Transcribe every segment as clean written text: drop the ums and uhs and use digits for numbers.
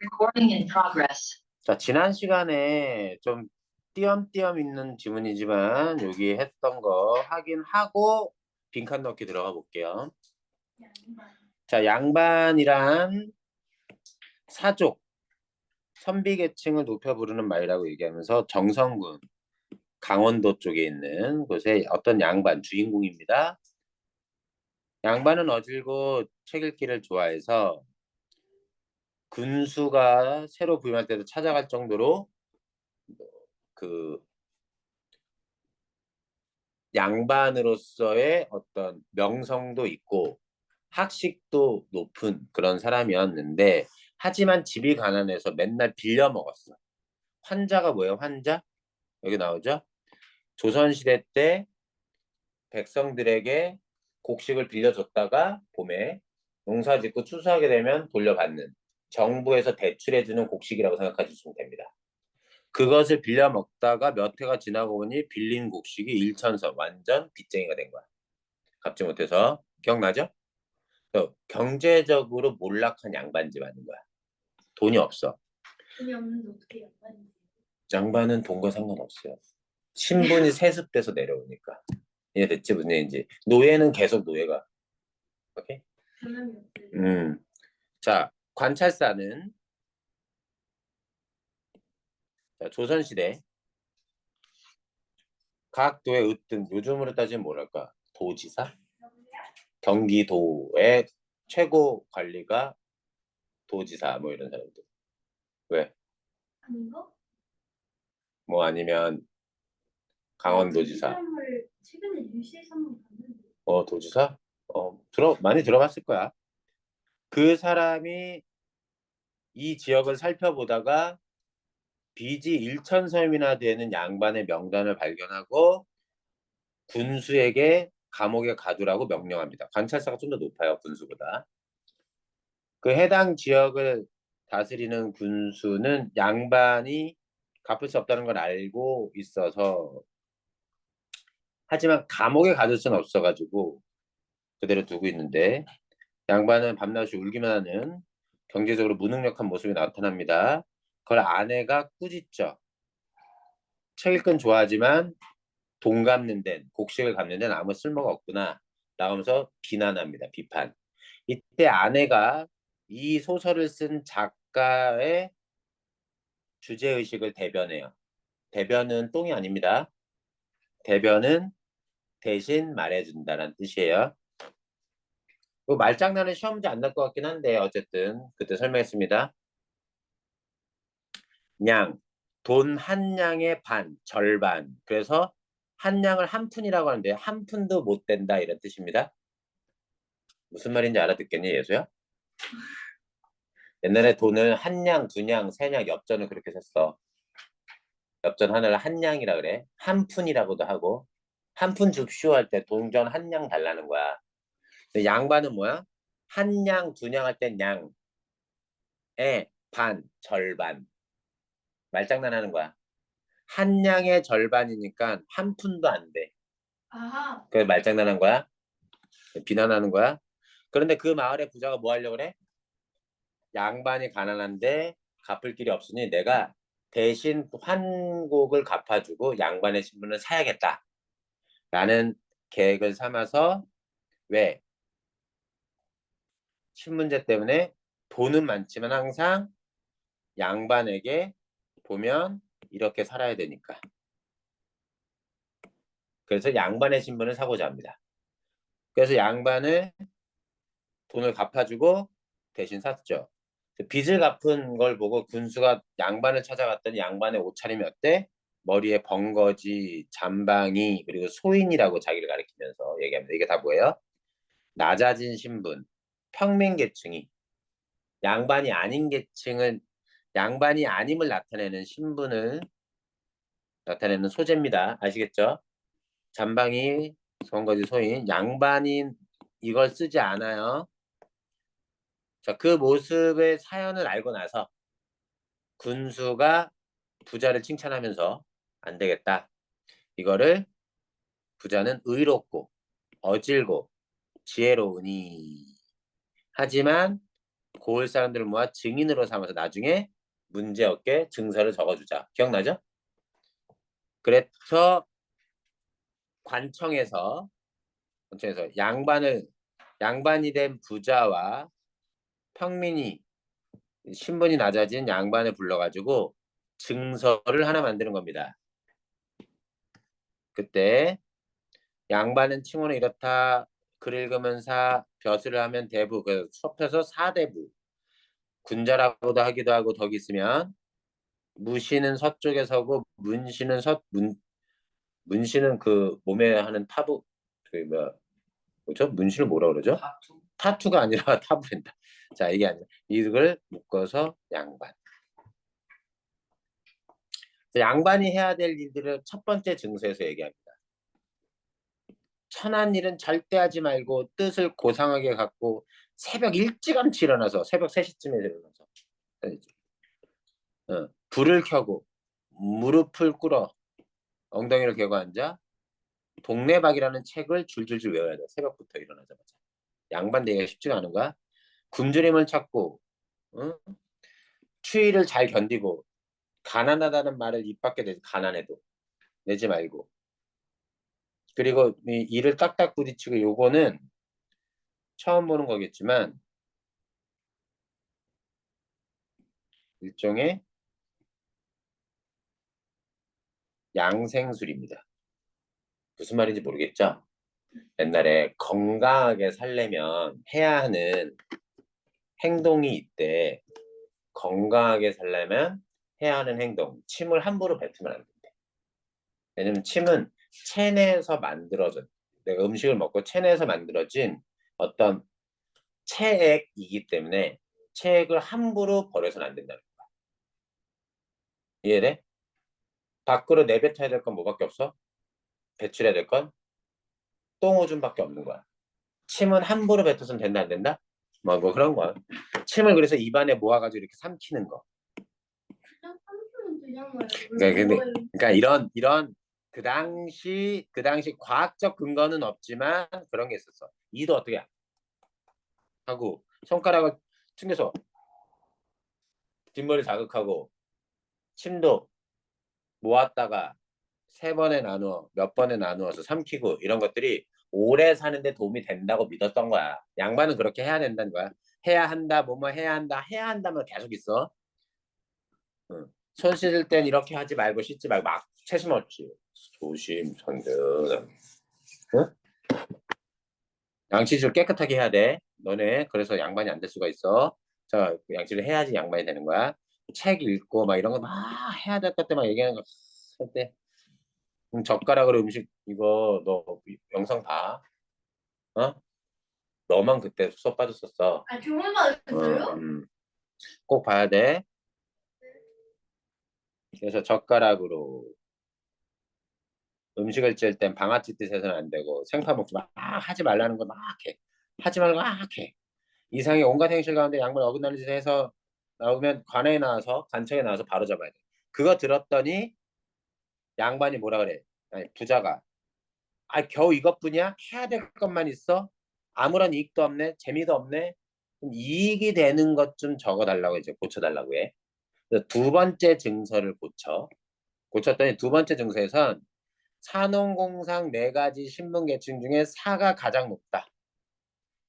Recording in progress. 자, 지난 시간에 좀 띄엄띄엄 있는 지문이지만 여기 했던 거 확인하고 빈칸 넣기 들어가 볼게요. 자, 양반이란 사족, 선비계층을 높여 부르는 말이라고 얘기하면서 정선군, 강원도 쪽에 있는 곳에 어떤 양반, 주인공입니다. 양반은 어질고 책 읽기를 좋아해서 군수가 새로 부임할 때도 찾아갈 정도로 그 양반으로서의 어떤 명성도 있고 학식도 높은 그런 사람이었는데, 하지만 집이 가난해서 맨날 빌려 먹었어. 환자가 뭐예요? 환자? 여기 나오죠? 조선시대 때 백성들에게 곡식을 빌려줬다가 봄에 농사 짓고 추수하게 되면 돌려받는, 정부에서 대출해주는 곡식이라고 생각하시면 됩니다. 그것을 빌려 먹다가 몇 해가 지나고 보니 빌린 곡식이 일천서, 완전 빚쟁이가 된 거야. 갚지 못해서. 기억나죠? 경제적으로 몰락한 양반 집안인 거야. 돈이 없어. 돈이 없는데 어떻게 양반이? 양반은 돈과 상관없어요. 신분이 세습돼서 내려오니까. 이해됐지? 무슨 얘기인지. 노예는 계속 노예가. 오케이? 변함이 없어요. 자, 관찰사는 자, 조선시대 각 도에 으뜸, 요즘으로 따지면 뭐랄까? 도지사? 경기도의 최고 관리가 도지사, 뭐 이런 사람들. 왜? 아닌가? 뭐 아니면 강원도지사. 사람을 최근에 뉴스에서 한번 봤는데. 도지사? 많이 들어봤을 거야. 그 사람이 이 지역을 살펴보다가 빚이 1천섬이나 되는 양반의 명단을 발견하고 군수에게 감옥에 가두라고 명령합니다. 관찰사가 좀 더 높아요, 군수보다. 그 해당 지역을 다스리는 군수는 양반이 갚을 수 없다는 걸 알고 있어서, 하지만 감옥에 가둘 수는 없어가지고 그대로 두고 있는데, 양반은 밤낮이 울기만 하는 경제적으로 무능력한 모습이 나타납니다. 그걸 아내가 꾸짖죠. 책 읽긴 좋아하지만 돈 갚는 데는, 곡식을 갚는 데는 아무 쓸모가 없구나 나오면서 비난합니다. 비판. 이때 아내가 이 소설을 쓴 작가의 주제의식을 대변해요. 대변은 똥이 아닙니다. 대변은 대신 말해준다는 뜻이에요. 말장난은 시험 문제 안 날 것 같긴 한데 어쨌든 그때 설명했습니다. 냥, 돈 한 냥의 반, 절반. 그래서 한 냥을 한 푼이라고 하는데 한 푼도 못 된다 이런 뜻입니다. 무슨 말인지 알아듣겠니, 예수야? 옛날에 돈을 한 냥, 두 냥, 세 냥, 엽전을 그렇게 샀어. 엽전 하나를 한 냥이라 그래. 한 푼이라고도 하고. 한 푼 줍쇼 할 때 동전 한 냥 달라는 거야. 근데 양반은 뭐야? 한 냥, 두 냥 할 땐 냥에 반, 절반. 말장난하는 거야. 한 냥의 절반이니까 한 푼도 안 돼. 아하. 그래서 말장난한 거야? 비난하는 거야? 그런데 그 마을의 부자가 뭐 하려고 그래? 양반이 가난한데 갚을 길이 없으니 내가 대신 환곡을 갚아주고 양반의 신분을 사야겠다 라는 계획을 삼아서, 왜? 신문제 때문에 돈은 많지만 항상 양반에게 보면 이렇게 살아야 되니까. 그래서 양반의 신분을 사고자 합니다. 그래서 양반을 돈을 갚아주고 대신 샀죠. 빚을 갚은 걸 보고 군수가 양반을 찾아갔더니 양반의 옷차림이 어때? 머리에 벙거지, 잠방이, 그리고 소인이라고 자기를 가리키면서 얘기합니다. 이게 다 뭐예요? 낮아진 신분, 평민계층이 양반이 아닌 계층을, 양반이 아님을 나타내는 신분을 나타내는 소재입니다. 아시겠죠? 잠방이, 벙거지, 소인, 양반인 이걸 쓰지 않아요. 자, 그 모습의 사연을 알고 나서 군수가 부자를 칭찬하면서 안 되겠다. 이거를 부자는 의롭고 어질고 지혜로우니, 하지만 고을 사람들을 모아 증인으로 삼아서 나중에 문제 없게 증서를 적어주자. 기억나죠? 그래서 관청에서 양반이 된 부자와 평민이 신분이 낮아진 양반을 불러가지고 증서를 하나 만드는 겁니다. 그때 양반은 칭호는 이렇다. 글 읽으면 사, 벼슬을 하면 대부. 그 수업에서 사대부. 군자라고도 하기도 하고 덕이 있으면 무시는 서쪽에 서고 문시는 그 몸에 하는 타부 그 뭐죠? 문신을 뭐라 그러죠? 타투가 아니라 타부랜다. 자, 이게 아니라 이걸 묶어서 양반. 양반이 해야 될 일들을 첫 번째 증서에서 얘기합니다. 천한 일은 절대 하지 말고 뜻을 고상하게 갖고 새벽 일찌감치 일어나서 새벽 3시쯤에 일어나서 불을 켜고 무릎을 꿇어 엉덩이를 개고 앉아 동네박이라는 책을 줄줄줄 외워야 돼. 새벽부터 일어나자마자. 양반 되기가 쉽지가 않은 거야. 굶주림을 찾고 추위를 잘 견디고 가난하다는 말을 입 밖에 내지 가난해도 내지 말고 그리고 이 이를 딱딱 부딪히고 요거는 처음 보는 거겠지만 일종의 양생술입니다. 무슨 말인지 모르겠죠? 옛날에 건강하게 살려면 해야 하는 행동이 있대. 건강하게 살려면 해야 하는 행동. 침을 함부로 뱉으면 안 된대. 왜냐면 침은 체내에서 만들어진 내가 음식을 먹고 체내에서 만들어진 어떤 체액이기 때문에 체액을 함부로 버려서는 안 된다는 거야. 이해돼? 밖으로 내뱉어야 될 건 뭐밖에 없어? 배출해야 될 건 똥오줌밖에 없는 거야. 침은 함부로 뱉어서는 된다 안 된다? 뭐 그런 거야. 침을 그래서 입안에 모아가지고 이렇게 삼키는 거. 그냥 삼키면 되잖아요. 그러니까 이런 그 당시 과학적 근거는 없지만 그런 게 있었어. 이도 어떻게 하고 손가락을 튕겨서 뒷머리 자극하고 침도 모았다가 몇 번에 나누어서 삼키고 이런 것들이 오래 사는데 도움이 된다고 믿었던 거야. 양반은 그렇게 해야 된다는 거야. 해야 한다, 뭐뭐 해야 한다면 계속 있어. 응. 손 씻을 땐 이렇게 하지 말고 씻지 말고 막 채심 없지. 조심, 성등. 응? 양치질 깨끗하게 해야 돼. 너네 그래서 양반이 안 될 수가 있어. 자, 양치를 해야지 양반이 되는 거야. 책 읽고 막 이런 거 막 해야 될 것 때문에 얘기하는 거 할 때. 젓가락으로 음식 이거 너 영상 봐. 어? 너만 그때 수업 빠졌었어. 아, 정말 맞았어요? 꼭 봐야 돼. 그래서 젓가락으로 음식을 찔 땐 방아찌 뜻해서는 안 되고 생파 먹지 마. 하지 말라는 거 막 해. 하지 말고 막 해. 이상의 온갖 행실 가운데 양말 어긋나는 짓을 해서 나오면 관청에 나와서 바로 잡아야 돼. 그거 들었더니 양반이 뭐라 그래? 아니, 부자가 겨우 이것뿐이야? 해야 될 것만 있어? 아무런 이익도 없네? 재미도 없네? 좀 이익이 되는 것 좀 적어달라고 이제 고쳐달라고 해. 그래서 두 번째 증서를 고쳤더니 두 번째 증서에선 산업공상 4가지 신분 계층 중에 사가 가장 높다.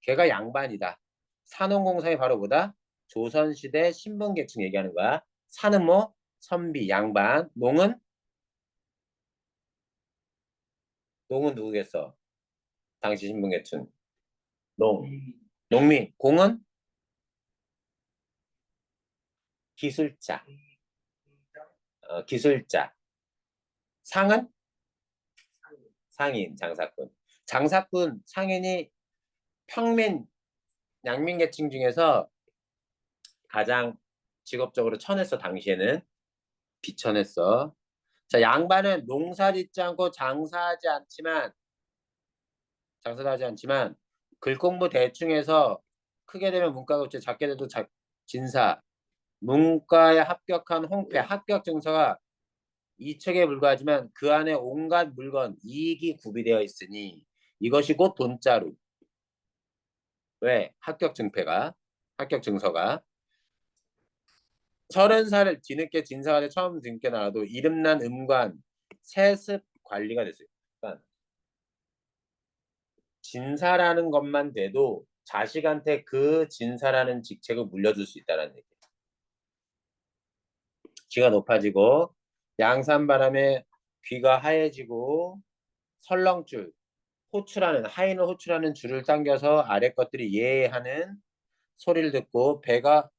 걔가 양반이다. 산업공상이 바로 뭐다? 조선시대 신분 계층 얘기하는 거야. 산은 뭐? 선비, 양반. 농은 누구겠어? 당시 신분 계층. 농민. 공은? 기술자. 기술자. 상은? 상인, 장사꾼. 장사꾼, 상인이 평민, 양민 계층 중에서 가장 직업적으로 천했어, 당시에는. 비천했어. 자, 양반은 농사짓지 않고 장사도 하지 않지만 글 공부 대충 해서 크게 되면 문과급제, 작게 돼도 진사, 문과에 합격한 홍패, 합격 증서가 이 책에 불과하지만 그 안에 온갖 물건, 이익이 구비되어 있으니 이것이 곧 돈자루. 왜? 합격 증패가. 합격 증서가. 30살을 뒤늦게 진사관에 처음 뒤늦게 나와도 이름난 음관 세습 관리가 됐어요. 그러니까 진사라는 것만 돼도 자식한테 그 진사라는 직책을 물려줄 수 있다는 얘기예요. 귀가 높아지고 양산바람에 귀가 하얘지고 설렁줄 호출하는 하이는 호출하는 줄을 당겨서 아래 것들이 예하는 소리를 듣고 배가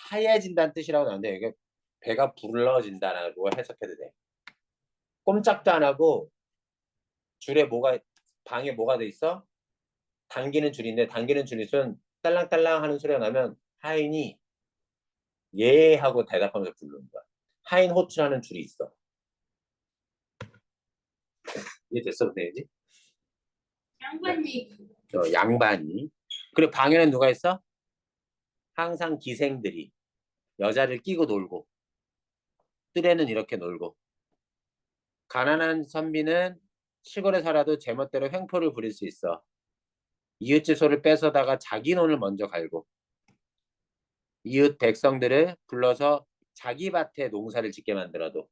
하얘진다는 뜻이라고 나오는데 이게 배가 불러진다라고 해석해도 돼. 꼼짝도 안 하고 줄에 뭐가 방에 뭐가 돼 있어? 당기는 줄인데 당기는 줄이 손 딸랑딸랑 하는 소리가 나면 하인이 예 하고 대답하면서 부르는 거야. 하인 호출하는 줄이 있어. 이해됐어, 선생님? 양반 얘기. 양반이. 그리고 방에는 누가 있어? 항상 기생들이 여자를 끼고 놀고 뜰에는 이렇게 놀고 가난한 선비는 시골에 살아도 제멋대로 횡포를 부릴 수 있어. 이웃집 소를 뺏어다가 자기 논을 먼저 갈고 이웃 백성들을 불러서 자기 밭에 농사를 짓게 만들어도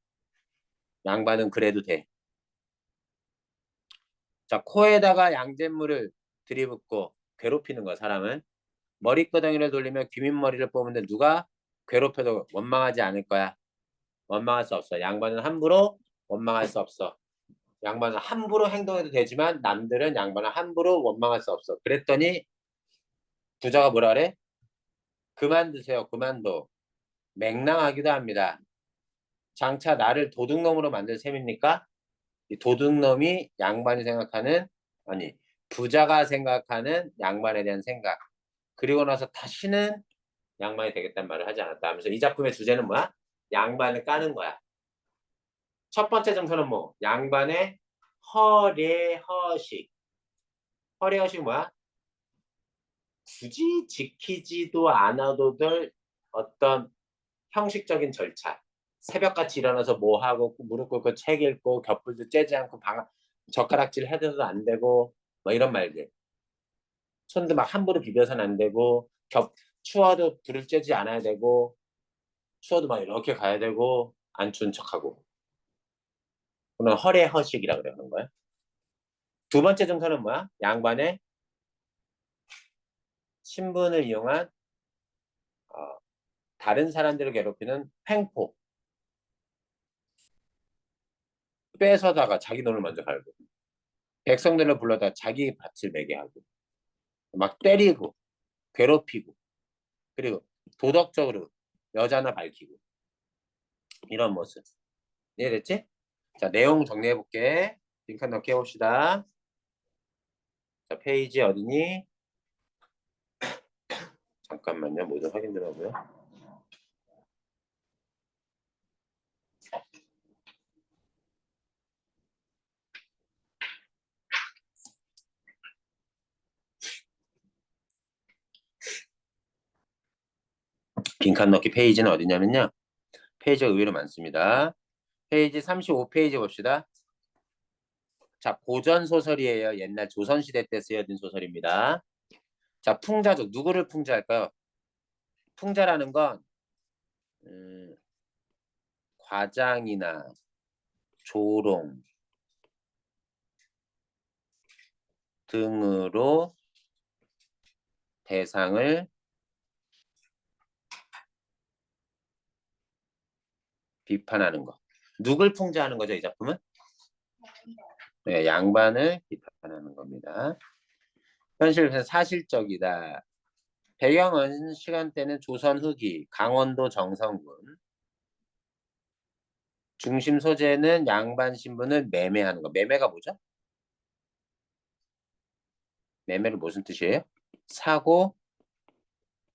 양반은 그래도 돼. 자, 코에다가 양잿물을 들이붓고 괴롭히는 거야, 사람을. 머리끄덩이를 돌리며 귀밑머리를 뽑는데 누가 괴롭혀도 원망하지 않을 거야. 원망할 수 없어. 양반은 함부로 원망할 수 없어. 양반은 함부로 행동해도 되지만 남들은 양반은 함부로 원망할 수 없어. 그랬더니 부자가 뭐라 그래? 그만두세요. 그만둬. 맹랑하기도 합니다. 장차 나를 도둑놈으로 만들 셈입니까? 이 도둑놈이 양반이 생각하는 아니 부자가 생각하는 양반에 대한 생각. 그리고 나서 다시는 양반이 되겠다는 말을 하지 않았다 하면서 이 작품의 주제는 뭐야? 양반을 까는 거야. 첫 번째 정서는 뭐? 양반의 허례허식. 허례허식이 뭐야? 굳이 지키지도 않아도 될 어떤 형식적인 절차. 새벽같이 일어나서 뭐 하고 무릎 꿇고 책 읽고 겹불도 째지 않고 젓가락질 해도 안 되고 뭐 이런 말들. 손도 막 함부로 비벼서는 안 되고 추워도 불을 쬐지 않아야 되고 추워도 막 이렇게 가야 되고 안 추운 척하고. 그건 허례허식이라 그러는 거야. 두 번째 증서는 뭐야? 양반의 신분을 이용한 다른 사람들을 괴롭히는 횡포. 뺏어다가 자기 돈을 먼저 갈고 백성들을 불러다 자기 밭을 매게 하고 막 때리고 괴롭히고 그리고 도덕적으로 여자나 밝히고 이런 모습. 이해됐지? 자, 내용 정리해 볼게. 빈칸 넣기 해봅시다. 자, 페이지 어디니? 잠깐만요. 뭐 좀 확인 좀 하고요. 빈칸 넣기 페이지는 어디냐면요. 페이지가 의외로 많습니다. 페이지 35페이지 봅시다. 자, 고전 소설이에요. 옛날 조선시대 때 쓰여진 소설입니다. 자, 풍자족. 누구를 풍자할까요? 풍자라는 건 과장이나 조롱 등으로 대상을 비판하는 거. 누굴 풍자하는 거죠, 이 작품은? 네, 양반을 비판하는 겁니다. 현실에서 사실적이다. 배경은 시간대는 조선 후기, 강원도 정성군. 중심 소재는 양반 신분을 매매하는 거. 매매가 뭐죠? 매매는 무슨 뜻이에요? 사고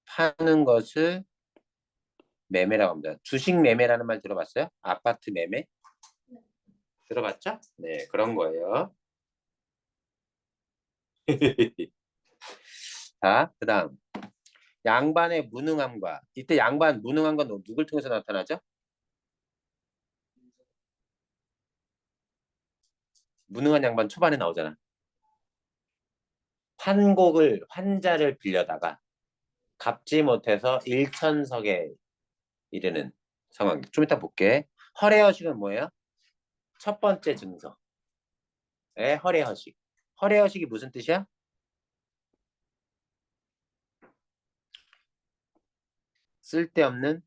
파는 것을 매매라고 합니다. 주식 매매라는 말 들어봤어요? 아파트 매매? 들어봤죠? 네, 그런 거예요. 자, 그 다음. 양반의 무능함과 이때 양반 무능한 건 누굴 통해서 나타나죠? 무능한 양반 초반에 나오잖아. 환자를 빌려다가 갚지 못해서 일천석에 이르는 상황. 좀 이따 볼게. 허례허식은 뭐예요? 첫 번째 증서의 허례허식. 허례허식이 무슨 뜻이야? 쓸데없는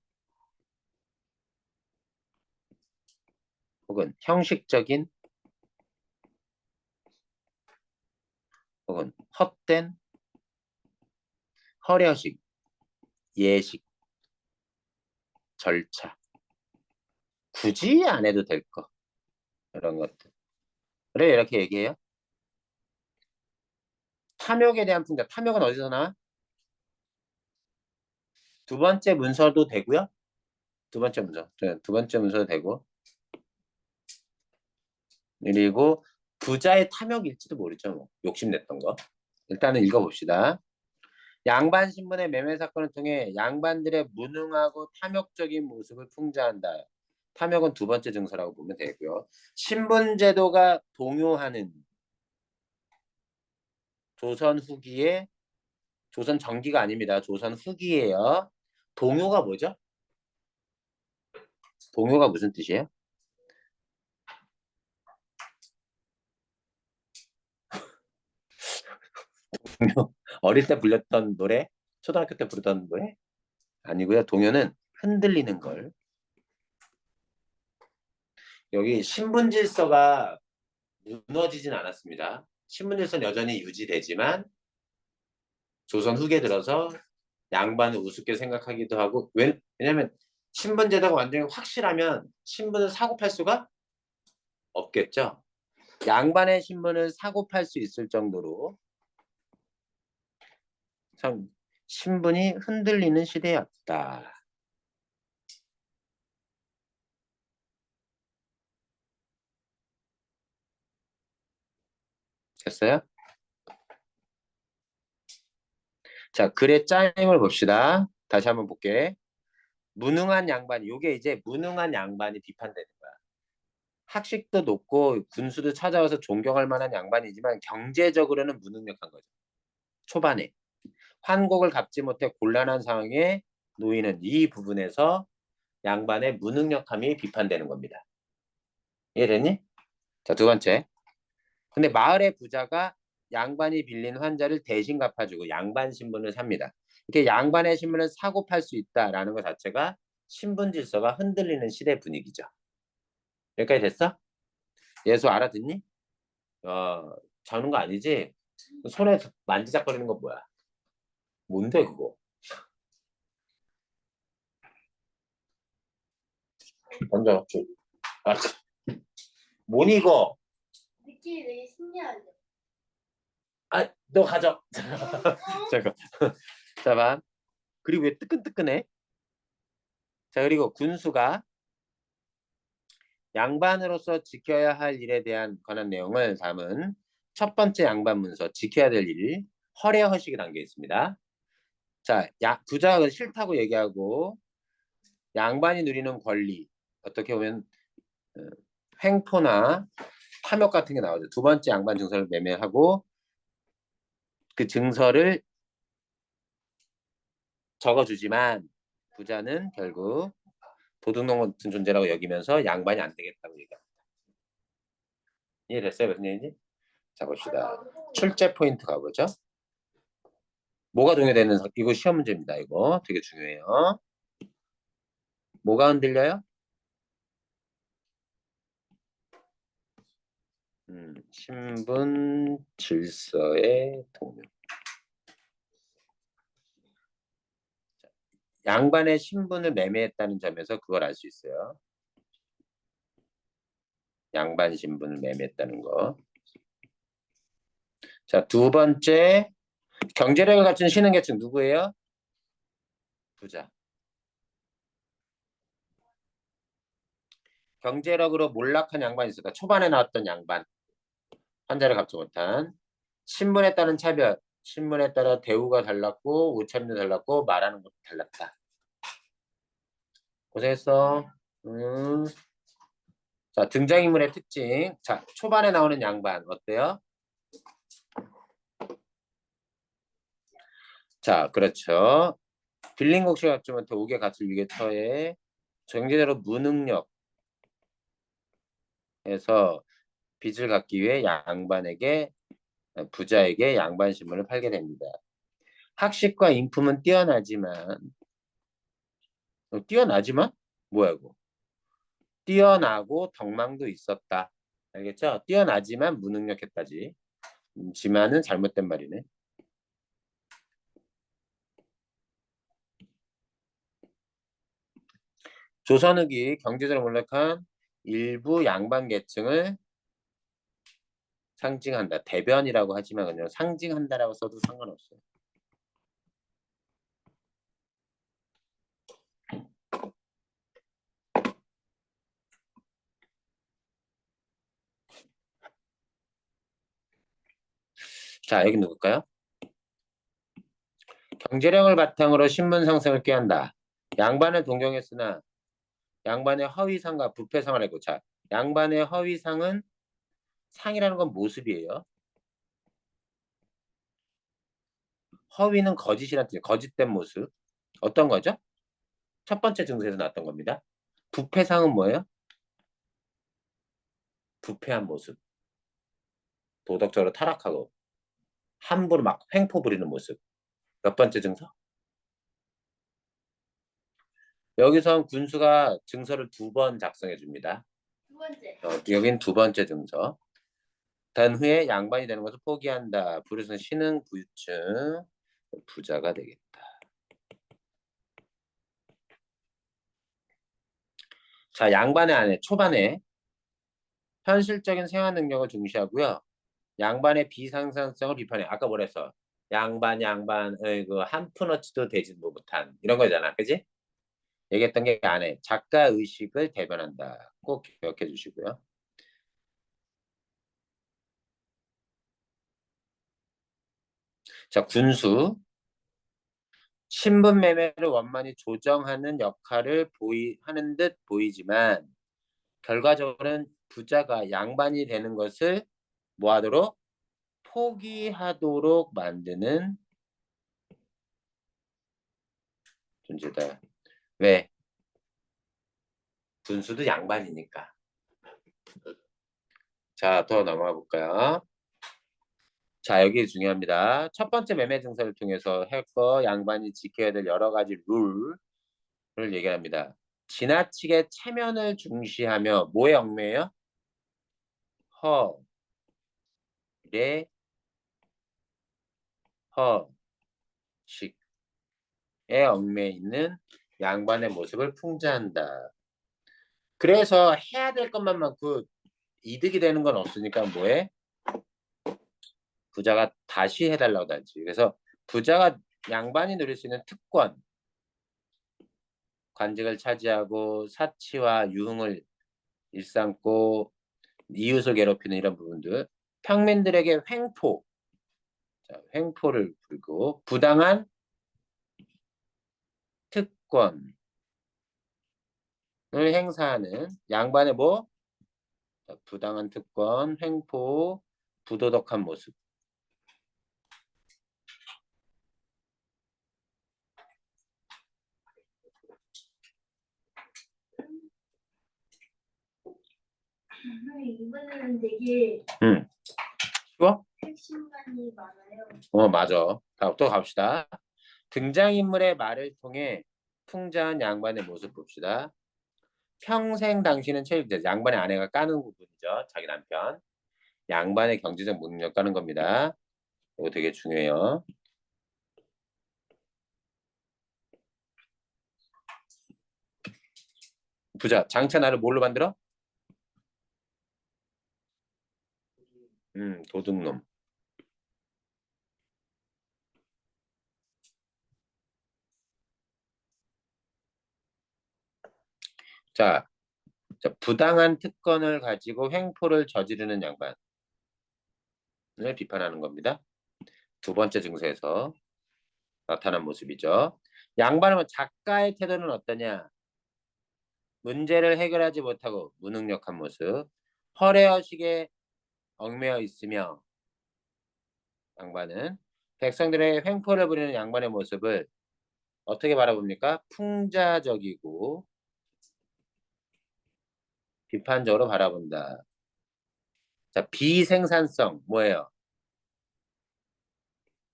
혹은 형식적인 혹은 헛된 허례허식, 예식, 절차. 굳이 안 해도 될 거. 이런 것들. 그래 이렇게 얘기해요. 탐욕에 대한 풍자. 탐욕은 어디서 나와? 두 번째 문서도 되고요. 두 번째 문서. 두 번째 문서도 되고. 그리고 부자의 탐욕일지도 모르죠. 뭐. 욕심냈던 거. 일단은 읽어봅시다. 양반 신분의 매매 사건을 통해 양반들의 무능하고 탐욕적인 모습을 풍자한다. 탐욕은 두 번째 증서라고 보면 되고요. 신분제도가 동요하는 조선 후기에 조선 전기가 아닙니다. 조선 후기예요. 동요가 뭐죠? 동요가 무슨 뜻이에요? 어릴 때 불렸던 노래? 초등학교 때 부르던 노래? 아니고요. 동요는 흔들리는 걸. 여기 신분 질서가 무너지진 않았습니다. 신분 질서는 여전히 유지되지만 조선 후기에 들어서 양반을 우습게 생각하기도 하고 왜냐면 신분 제도가 완전히 확실하면 신분을 사고 팔 수가 없겠죠. 양반의 신분을 사고 팔 수 있을 정도로 참 신분이 흔들리는 시대였다. 됐어요? 자, 글의 짜임을 봅시다. 다시 한번 볼게. 무능한 양반, 요게 이제 무능한 양반이 비판되는 거야. 학식도 높고 군수도 찾아와서 존경할 만한 양반이지만 경제적으로는 무능력한 거죠. 초반에. 환곡을 갚지 못해 곤란한 상황에 놓이는 이 부분에서 양반의 무능력함이 비판되는 겁니다. 이해됐니? 자, 두 번째. 근데 마을의 부자가 양반이 빌린 환자를 대신 갚아주고 양반 신분을 삽니다. 이렇게 양반의 신분을 사고 팔 수 있다라는 것 자체가 신분 질서가 흔들리는 시대 분위기죠. 여기까지 됐어? 예수 알아듣니? 적는 거 아니지? 손에 만지작거리는 거 뭐야? 뭔데 그거? 먼저 아, 뭐니 이거? 느낌이 되게 신기하죠? 아, 너 가져. 잠깐. 잠깐. 그리고 왜 뜨끈뜨끈해? 자, 그리고 군수가 양반으로서 지켜야 할 일에 대한 관한 내용을 담은 첫 번째 양반 문서 지켜야 될 일, 허례 허식이 담겨 있습니다. 자, 부자가 싫다고 얘기하고 양반이 누리는 권리 어떻게 보면 어, 횡포나 탐욕 같은 게 나오죠. 두 번째 양반 증서를 매매하고 그 증서를 적어주지만 부자는 결국 도둑놈 같은 존재라고 여기면서 양반이 안 되겠다고 얘기합니다. 이해됐어요? 무슨 얘기인지? 자 봅시다. 출제 포인트 가보죠. 뭐가 동요되는 이거 시험 문제입니다. 이거 되게 중요해요. 뭐가 흔들려요? 신분 질서의 동요. 양반의 신분을 매매했다는 점에서 그걸 알 수 있어요. 양반 신분을 매매했다는 거. 자, 두 번째 경제력을 갖춘 신흥계층 누구예요? 부자. 경제력으로 몰락한 양반이 있었다. 초반에 나왔던 양반. 환자를 갚지 못한. 신분에 따른 차별. 신분에 따라 대우가 달랐고 옷차림도 달랐고 말하는 것도 달랐다. 고생했어. 자, 등장인물의 특징. 자, 초반에 나오는 양반 어때요? 자, 그렇죠. 빌린 곡식 갖지 못해 옥에 갇힐 위기에 처해 경제적으로 무능력해서 빚을 갚기 위해 양반에게 부자에게 양반 신문을 팔게 됩니다. 학식과 인품은 뛰어나지만 뭐야 이거? 뛰어나고 덕망도 있었다. 알겠죠? 뛰어나지만 무능력했다지. 지만은 잘못된 말이네. 조선 후기 경제적으로 몰락한 일부 양반 계층을 상징한다. 대변이라고 하지만 그냥 상징한다라고 써도 상관없어요. 자, 여기 누굴까요? 경제력을 바탕으로 신분 상승을 꾀한다. 양반을 동경했으나 양반의 허위상과 부패상을 알고 자, 양반의 허위상은 상이라는 건 모습이에요. 허위는 거짓이란 뜻이에요. 거짓된 모습. 어떤 거죠? 첫 번째 증세에서 나왔던 겁니다. 부패상은 뭐예요? 부패한 모습. 도덕적으로 타락하고 함부로 막 횡포 부리는 모습. 몇 번째 증서? 여기선 군수가 증서를 2번 작성해 줍니다. 두 번째. 여긴 2번째 증서. 단 후에 양반이 되는 것을 포기한다. 불우선 신흥 부유층 부자가 되겠다. 자, 양반의 아내 초반에 현실적인 생활 능력을 중시하고요. 양반의 비상상성을 비판해. 아까 뭐랬어? 양반, 한 푼어치도 되지도 못한 이런 거잖아, 그지? 얘기했던 게 아내 작가 의식을 대변한다. 꼭 기억해 주시고요. 자, 군수 신분 매매를 원만히 조정하는 역할을 하는 듯 보이지만 결과적으로는 부자가 양반이 되는 것을 뭐하도록 포기하도록 만드는 존재다. 왜? 군수도 양반이니까. 자, 더 넘어가 볼까요? 자, 여기 중요합니다. 첫 번째 매매 증서를 통해서 해커 양반이 지켜야 될 여러 가지 룰을 얘기합니다. 지나치게 체면을 중시하며 뭐에 얽매여? 허, 례, 허, 식에 얽매여 있는 양반의 모습을 풍자한다. 그래서 해야 될 것만 많고 이득이 되는 건 없으니까 뭐해? 부자가 다시 해달라고 하지. 그래서 부자가 양반이 누릴 수 있는 특권, 관직을 차지하고 사치와 유흥을 일삼고 이웃을 괴롭히는 이런 부분들, 평민들에게 자, 횡포를 부리고 부당한 특권을 행사하는 양반의 뭐? 자, 부당한 특권, 횡포, 부도덕한 모습. 이번에는 되게 쉬워? 핵심만이 많아요. 맞아. 또 갑시다. 등장인물의 말을 통해 풍자한 양반의 모습 봅시다. 평생 당신은 체육자, 양반의 아내가 까는 부분이죠. 자기 남편. 양반의 경제적 능력 까는 겁니다. 이거 되게 중요해요. 부자, 장차 나를 뭘로 만들어? 도둑놈. 자, 부당한 특권을 가지고 횡포를 저지르는 양반을 비판하는 겁니다. 2번째 증서에서 나타난 모습이죠. 양반은 작가의 태도는 어떠냐? 문제를 해결하지 못하고 무능력한 모습, 허례허식에 얽매여 있으며 양반은 백성들의 횡포를 부리는 양반의 모습을 어떻게 바라봅니까? 풍자적이고 비판적으로 바라본다. 자, 비생산성 뭐예요?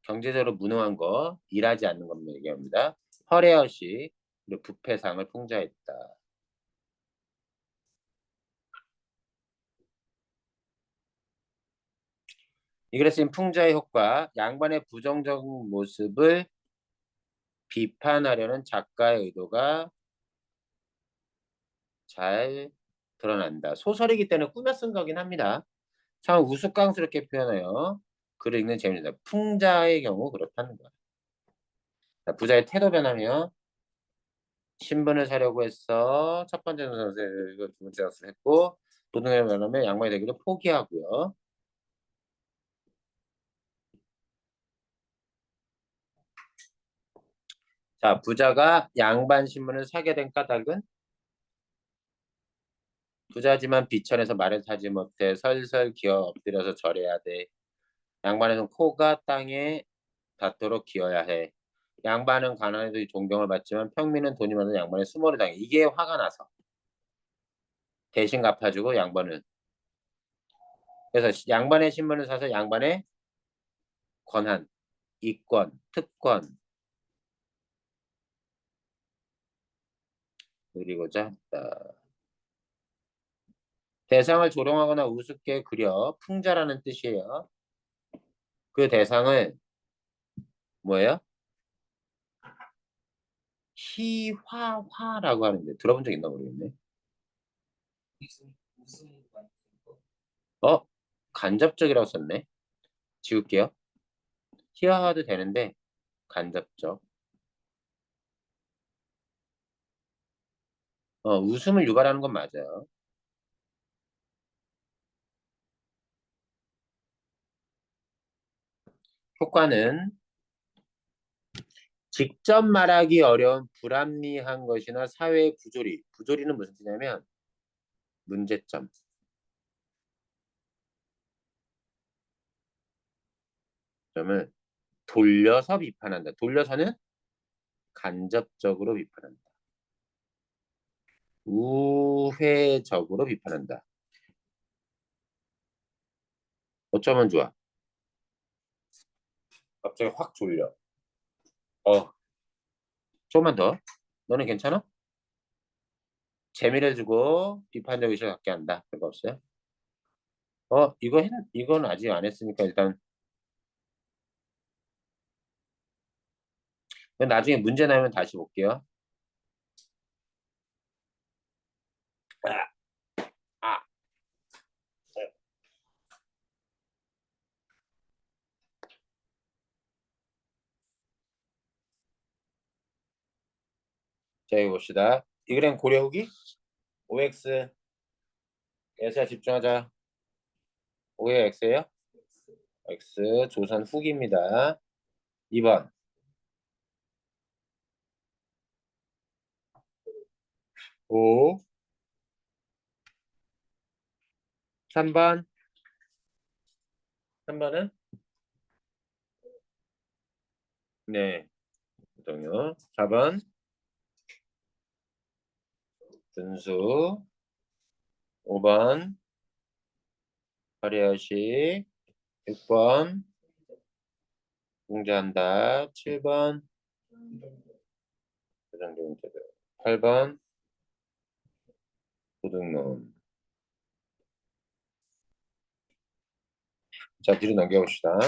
경제적으로 무능한 거, 일하지 않는 것만 얘기합니다. 허례허식, 그리고 부패상을 풍자했다. 이 글에 쓰인 풍자의 효과, 양반의 부정적인 모습을 비판하려는 작가의 의도가 잘 드러난다. 소설이기 때문에 꾸며 쓴 거긴 합니다. 참 우스꽝스럽게 표현해요. 글을 읽는 재미입니다. 풍자의 경우 그렇다는 거야. 부자의 태도 변하며 신분을 사려고 했어. 첫 번째 선수를 두 번째 선수를 했고 도둑을 변하면 양반이 되기를 포기하고요. 자, 부자가 양반 신분을 사게 된 까닭은 부자지만 비천에서 말을 타지 못해 설설 기어 엎드려서 절해야 돼. 양반은 코가 땅에 닿도록 기어야 해. 양반은 가난해도 존경을 받지만 평민은 돈이 많은 양반의 수모를 당해. 이게 화가 나서 대신 갚아주고 양반은. 그래서 양반의 신분을 사서 양반의 권한, 이권, 특권 누리고자 했다. 대상을 조롱하거나 우습게 그려 풍자라는 뜻이에요. 그 대상을 뭐예요? 희화화라고 하는데 들어본 적 있나 모르겠네. 어? 간접적이라고 썼네. 지울게요. 희화화도 되는데 간접적. 웃음을 유발하는 건 맞아요. 효과는 직접 말하기 어려운 불합리한 것이나 사회의 부조리. 부조리는 무슨 뜻이냐면 문제점. 점을 돌려서 비판한다. 돌려서는 간접적으로 비판한다. 우회적으로 비판한다. 어쩌면 좋아. 갑자기 확 졸려. 조금만 더. 너는 괜찮아? 재미를 주고 비판적 의식을 갖게 한다. 별거 없어요? 이건 아직 안 했으니까 일단 나중에 문제 나면 다시 볼게요. 아, 아. 자, 여기 봅시다. 이 그램 고려 후기? OX. 에서 집중하자. OX X예요? X 조선 후기입니다. 2번. 5. 3번. 3번은? 네. 동요. 4번. 준수. 5번. 허리허식. 6번. 공자한다. 7번. 부정적인 태도. 8번. 도둑놈. 자, 뒤로 넘겨봅시다.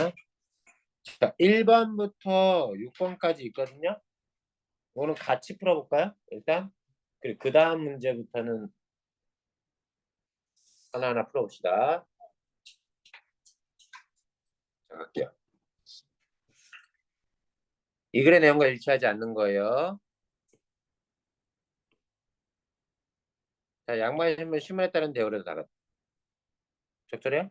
자, 1번부터 6번까지 있거든요. 이거는 같이 풀어볼까요? 일단. 그리고 그 다음 문제부터는 하나하나 풀어봅시다. 자, 갈게요. 이 글의 내용과 일치하지 않는 거예요. 자, 양반의 신분에 따른 대우를 달았다. 적절해요?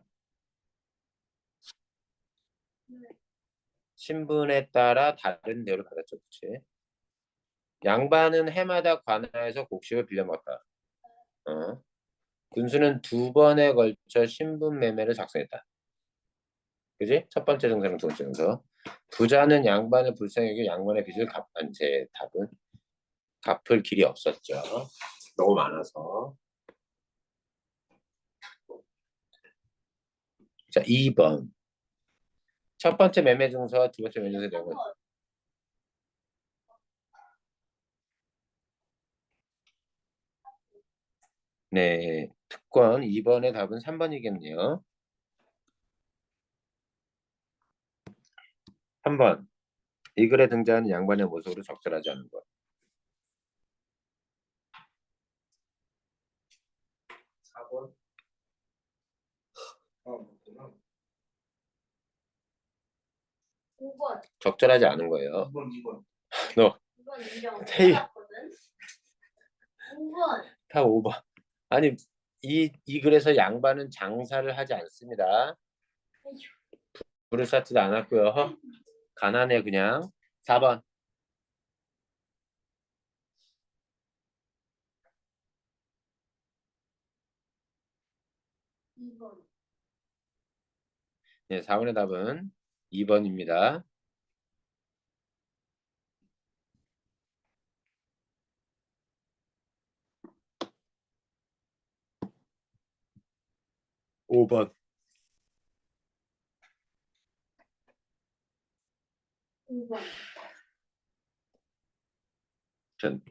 신분에 따라 다른 대우를 받았죠. 그치? 양반은 해마다 관아에서 곡식을 빌려 먹었다. 어. 군수는 2번에 걸쳐 신분 매매를 작성했다. 그지? 첫 번째 증서랑 두 번째 증서. 부자는 양반을 불쌍히 여겨 양반의 빚을 갚은 제 답은 갚을 길이 없었죠. 너무 많아서. 자, 2번. 첫 번째 매매 증서와 두 번째 매매 증서 내용은 네, 특권 2번의 답은 3번이겠네요. 3번. 이 글에 등장하는 양반의 모습으로 적절하지 않은 것. 4번. 그렇구나. 5번. 적절하지 않은 거예요. 2번, 2번. 너 5번 인정. 테이. 받았거든. 5번. 다 5번. 아니, 이 글에서 양반은 장사를 하지 않습니다. 불을 쌓지도 않았고요. 가난해 그냥. 4번. 2번. 네, 4번의 답은 2번입니다. 5번. 5번. 전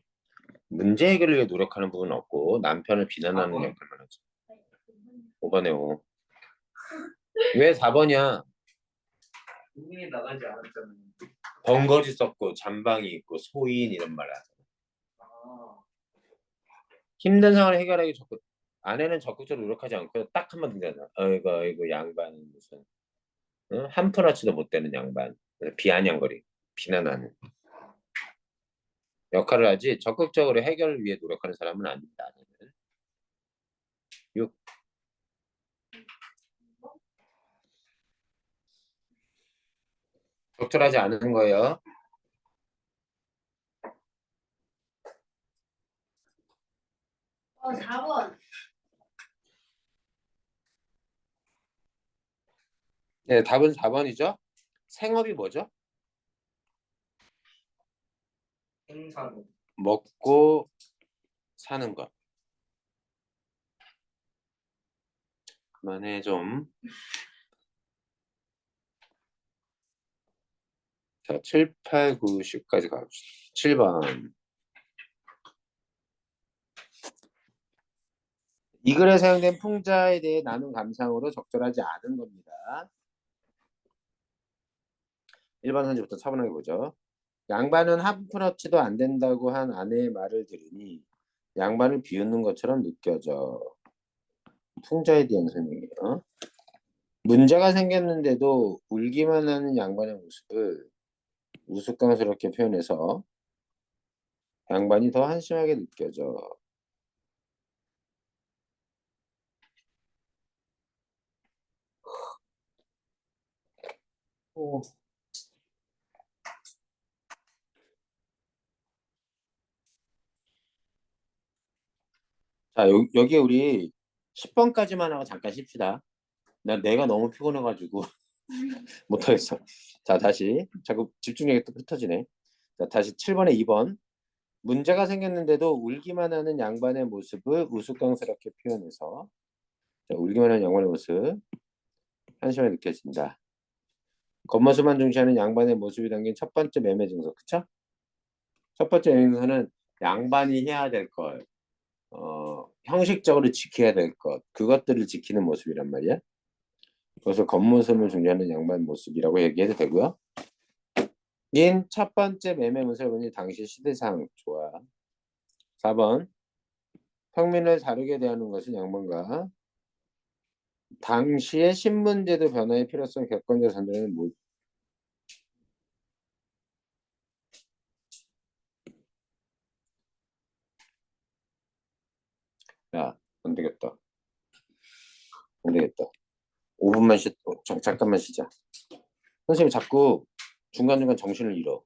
문제 해결을 위해 노력하는 부분은 없고 남편을 비난하는 4번. 역할만 하죠. 5번에 5. 왜 4번이야? 국민이 나가지 않았잖아요. 번거지 썼고 잔방이 있고 소인 이런 말 하잖아. 아, 힘든 상황을 해결하기 적극 아내는 적극적으로 노력하지 않고 딱 한 번 등장하잖아. 어이구 어이구 양반은 무슨 응? 한 푼어치도 못 되는 양반. 비아냥거리 비난하는 역할을 하지 적극적으로 해결을 위해 노력하는 사람은 아닙니다. 아내는. 6. 적절하지 않은 거예요. 4번. 네, 답은 4번이죠. 생업이 뭐죠? 행사는. 먹고 사는 것. 그만해 좀. 자, 7, 8, 9, 10까지 가봅시다. 7번. 이 글에 사용된 풍자에 대해 나눈 감상으로 적절하지 않은 겁니다. 1번 선지부터 차분하게 보죠. 양반은 한 푼어치도 안 된다고 한 아내의 말을 들으니 양반을 비웃는 것처럼 느껴져. 풍자에 대한 설명이에요. 문제가 생겼는데도 울기만 하는 양반의 모습을 우스꽝스럽게 표현해서 양반이 더 한심하게 느껴져. 오. 자, 여기 우리 10번까지만 하고 잠깐 쉽시다. 내가 너무 피곤해가지고 못하겠어. 자, 다시. 자꾸 집중력이 또 흩어지네. 자, 다시 7번에 2번. 문제가 생겼는데도 울기만 하는 양반의 모습을 우스꽝스럽게 표현해서 자, 울기만 하는 양반의 모습 한심하게 느껴진다. 겉모습만 중시하는 양반의 모습이 담긴 첫 번째 매매 증서. 그쵸? 첫 번째 매매 증서는 양반이 해야 될 것, 형식적으로 지켜야 될 것, 그것들을 지키는 모습이란 말이야. 그래서 겉모습을 중시하는 양반 모습이라고 얘기해도 되고요. 인 첫 번째 매매 문서를 보니 당시 시대상 좋아. 4번 평민을 다르게 대하는 것은 양반과 당시의 신문제도 변화의 필요성 객관적 선정은 뭐? 야, 안 되겠다. 안 되겠다. 5분만 잠깐만 쉬자. 선생님이 자꾸 중간중간 정신을 잃어.